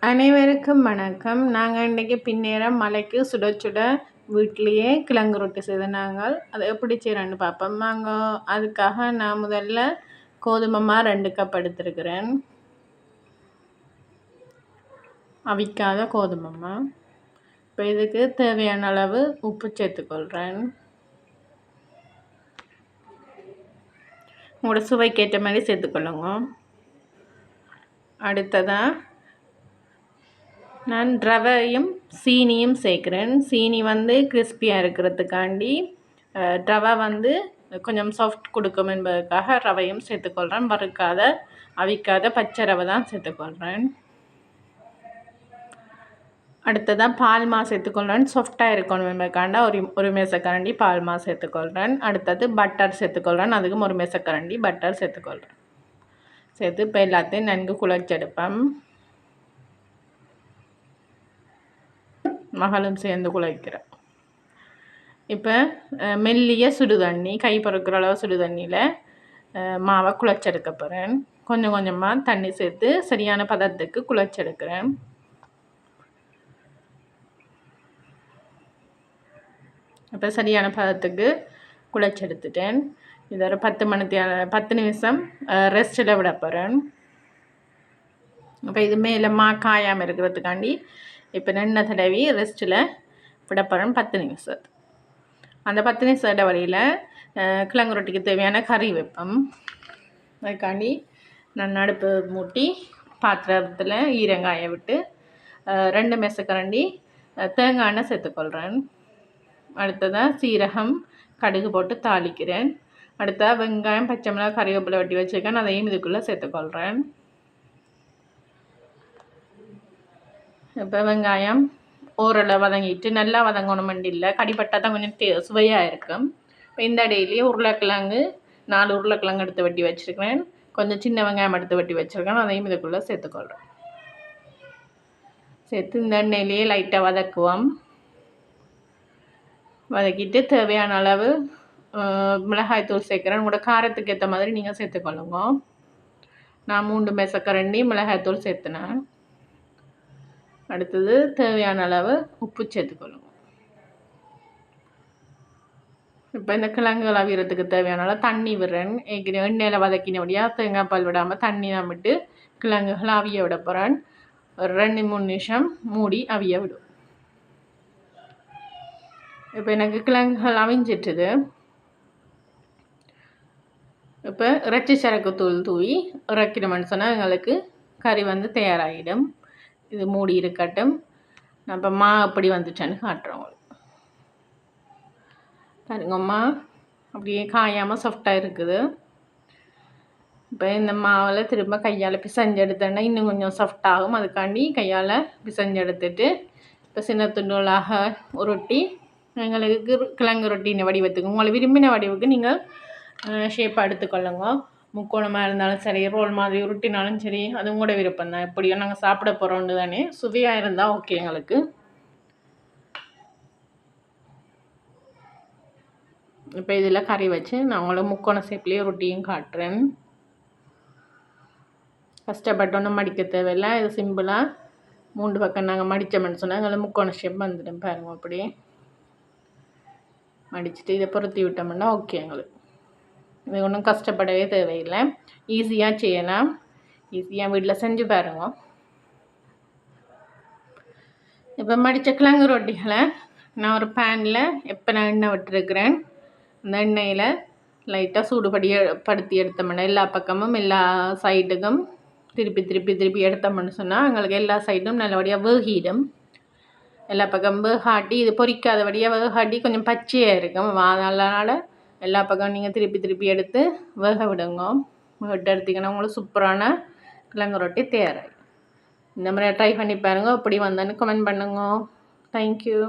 அனைவருக்கும் வணக்கம். நாங்கள் இன்றைக்கி பின்னேரம் மலைக்கு சுட சுட வீட்டிலையே கிழங்கு ரொட்டி செய்த நாங்கள் அதை எப்படி செய்கிறேன்னு பார்ப்போம். நாங்கள் அதுக்காக நான் முதல்ல கோதுமை 2 கப் எடுத்துருக்கிறேன். அவிக்காத கோதுமை. இப்போ இதுக்கு தேவையான அளவு உப்பு சேர்த்துக்கொள்கிறேன். உங்களோட சுவைக்கேற்ற மாதிரி சேர்த்துக்கொள்ளுங்க. அடுத்ததாக நான் ரவையும் சீனியும் சேர்க்குறேன். சீனி கிறிஸ்பியாக இருக்கிறதுக்காண்டி, ரவை கொஞ்சம் சாஃப்ட் கொடுக்கும் என்பதற்காக ரவையும் சேர்த்துக்கொள்கிறேன். வறுக்காத அவிக்காத பச்சை ரவை தான் சேர்த்துக்கொள்கிறேன். அடுத்ததாக பால்மா சேர்த்துக்கொள்கிறேன். சாஃப்டாக இருக்கணும் என்பதற்காண்ட ஒரு மேசக்கரண்டி பால்மா சேர்த்துக்கொள்கிறேன். அடுத்தது பட்டர் சேர்த்துக்கொள்கிறேன். அதுக்கும் ஒரு மேசக்கரண்டி பட்டர் சேர்த்துக்கொள்கிறேன். சேர்த்து இப்போ எல்லாத்தையும் நன்கு குழைச்செடுப்பேன். மகளும் சேர்ந்து குழைக்கிறேன். இப்போ மெல்லிய சுடுதண்ணி, கை பொறுக்கிற அளவு சுடுதண்ணியில் மாவை குழைச்செடுக்க போகிறேன். கொஞ்சம் கொஞ்சமாக தண்ணி சேர்த்து சரியான பதத்துக்கு குழைச்செடுக்கிறேன். இப்போ சரியான பதத்துக்கு குழைச்செடுத்துட்டேன். இதை ஒரு 10 நிமிஷம் ரெஸ்ட்டில் விட போகிறேன். இப்போ இது மேலே காயாமல் இருக்கிறதுக்காண்டி இப்போ எண்ணெய் தடவி ரெஸ்ட்டில் விட போகிறேன் 10 நிமிஷம். அந்த 10 நிமிஷம் இடைவெளியில் கிழங்கு ரொட்டிக்கு தேவையான கறி வைப்போம். அதுக்காண்டி நான் அடுப்பு மூட்டி பாத்திரத்தில் ஈரங்காய விட்டு 2 மேசக்கரண்டி தேங்காய் எண்ணெய் சேர்த்துக்கொள்கிறேன். அடுத்ததாக சீரகம் கடுகு போட்டு தாளிக்கிறேன். அடுத்ததாக வெங்காயம் பச்சை மிளகாய் கறிவேப்பிலை வெட்டி வச்சுருக்கேன். அதையும் இதுக்குள்ளே சேர்த்துக்கொள்கிறேன். இப்போ வெங்காயம் ஓரளவு வதங்கிட்டு நல்லா வதங்கணும் இல்லை, கடிப்பட்டால் தான் கொஞ்சம் சுவையாக இருக்கும். இப்போ இந்த இடையிலேயே உருளைக்கிழங்கு 4 உருளைக்கிழங்கு எடுத்து வெட்டி வச்சுருக்கிறேன். கொஞ்சம் சின்ன வெங்காயம் எடுத்து வெட்டி வச்சுருக்கேன். அதையும் இதுக்குள்ளே சேர்த்துக்கொள்கிறேன். சேர்த்து இந்த எண்ணெயிலேயே லைட்டாக வதக்குவோம். வதக்கிட்டு தேவையான அளவு மிளகாய்த்தூள் சேர்க்குறேன். உங்களோட காரத்துக்கு ஏற்ற மாதிரி நீங்கள் சேர்த்துக்கொள்ளுங்க. நான் 3 மேசக்கரண்டி மிளகாய்த்தூள் சேர்த்துனேன். அடுத்தது தேவையான அளவு உப்பு சேர்த்துக்கொள்ளுங்க. இப்போ இந்த கிழங்குகள் அவியறதுக்கு தேவையான அளவு தண்ணி விடுறேன். எண்ணெயில் வதக்கினபடியாக தேங்காய் பால் விடாமல் தண்ணி தான் விட்டு கிழங்குகள் அவிய விட போகிறேன். ஒரு 2-3 நிமிஷம் மூடி அவிய விடும். இப்போ எனக்கு கிழங்குகள் அவிஞ்சிட்டுது. இப்போ இறைச்சி சரக்கு தூள் தூவி இறக்கிடமென்னு சொன்னால் எங்களுக்கு கறி தயாராகிடும். இது மூடி இருக்கட்டும். நான் இப்போ எப்படி வந்துட்டேன்னு காட்டுறேன் உங்களுக்கு. பாருங்கம்மா, அப்படியே காயாமல் சாஃப்டாக இருக்குது. இப்போ இந்த மாவில் திரும்ப கையால் பிசைஞ்சு எடுத்தேன்னா இன்னும் கொஞ்சம் சாஃப்டாகும். அதுக்காண்டி கையால் பிசைஞ்சு எடுத்துட்டு இப்போ சின்ன துண்டுகளாக உருட்டி எங்களுக்கு கிழங்கு ரொட்டின வடிவத்துக்கு உங்களை விரும்பின வடிவுக்கு நீங்கள் ஷேப்பாக எடுத்துக்கொள்ளுங்க. முக்கோணமாக இருந்தாலும் சரி, ரோல் மாதிரி உருட்டினாலும் சரி, அது உங்களோட விருப்பம் தான். எப்படியோ நாங்கள் சாப்பிட போகிறோன்னு தானே, சுவையாக இருந்தால் ஓகே எங்களுக்கு. இப்போ இதில் கறி வச்சு நான் உங்களை முக்கோண ஷேப்லேயே ரொட்டியும் காட்டுறேன். கஷ்டப்பட்டு ஒன்றும் மடிக்க தேவையில்லை. இது சிம்பிளாக 3 பக்கம் நாங்கள் மடித்தோம்னு சொன்னால் எங்களை முக்கோண ஷேப் வந்துடும். பாருங்க, அப்படி மடிச்சுட்டு இதை பொருத்தி விட்டோம்னா ஓகே எங்களுக்கு. இது ஒன்றும் கஷ்டப்படவே தேவையில்லை. ஈஸியாக செய்யலாம். ஈஸியாக வீட்டில் செஞ்சு பாருங்க. இப்போ மடித்த கிழங்கு ரொட்டிகளை நான் ஒரு பேனில் நான் எண்ணெய் விட்டுருக்கிறேன். அந்த எண்ணெயில் லைட்டாக படுத்தி எடுத்தோம்னா எல்லா பக்கமும் எல்லா சைடுக்கும் திருப்பி எடுத்தோம்னு சொன்னால் எங்களுக்கு எல்லா சைடும் நல்லபடியாக வேகிடும். எல்லா பக்கம் வேகாட்டி இது பொரிக்காதபடியாக வேகாட்டி கொஞ்சம் பச்சையாக இருக்கும். அதனால் எல்லா பக்கம் நீங்கள் திருப்பி எடுத்து வேக விடுங்க. எடுத்திங்கன்னா உங்களுக்கு சூப்பரான கிழங்கு ரொட்டி தயாராகி. இந்த மாதிரி ட்ரை பண்ணி பாருங்கள். எப்படி வந்தேன்னு கமெண்ட் பண்ணுங்க. தேங்க்யூ.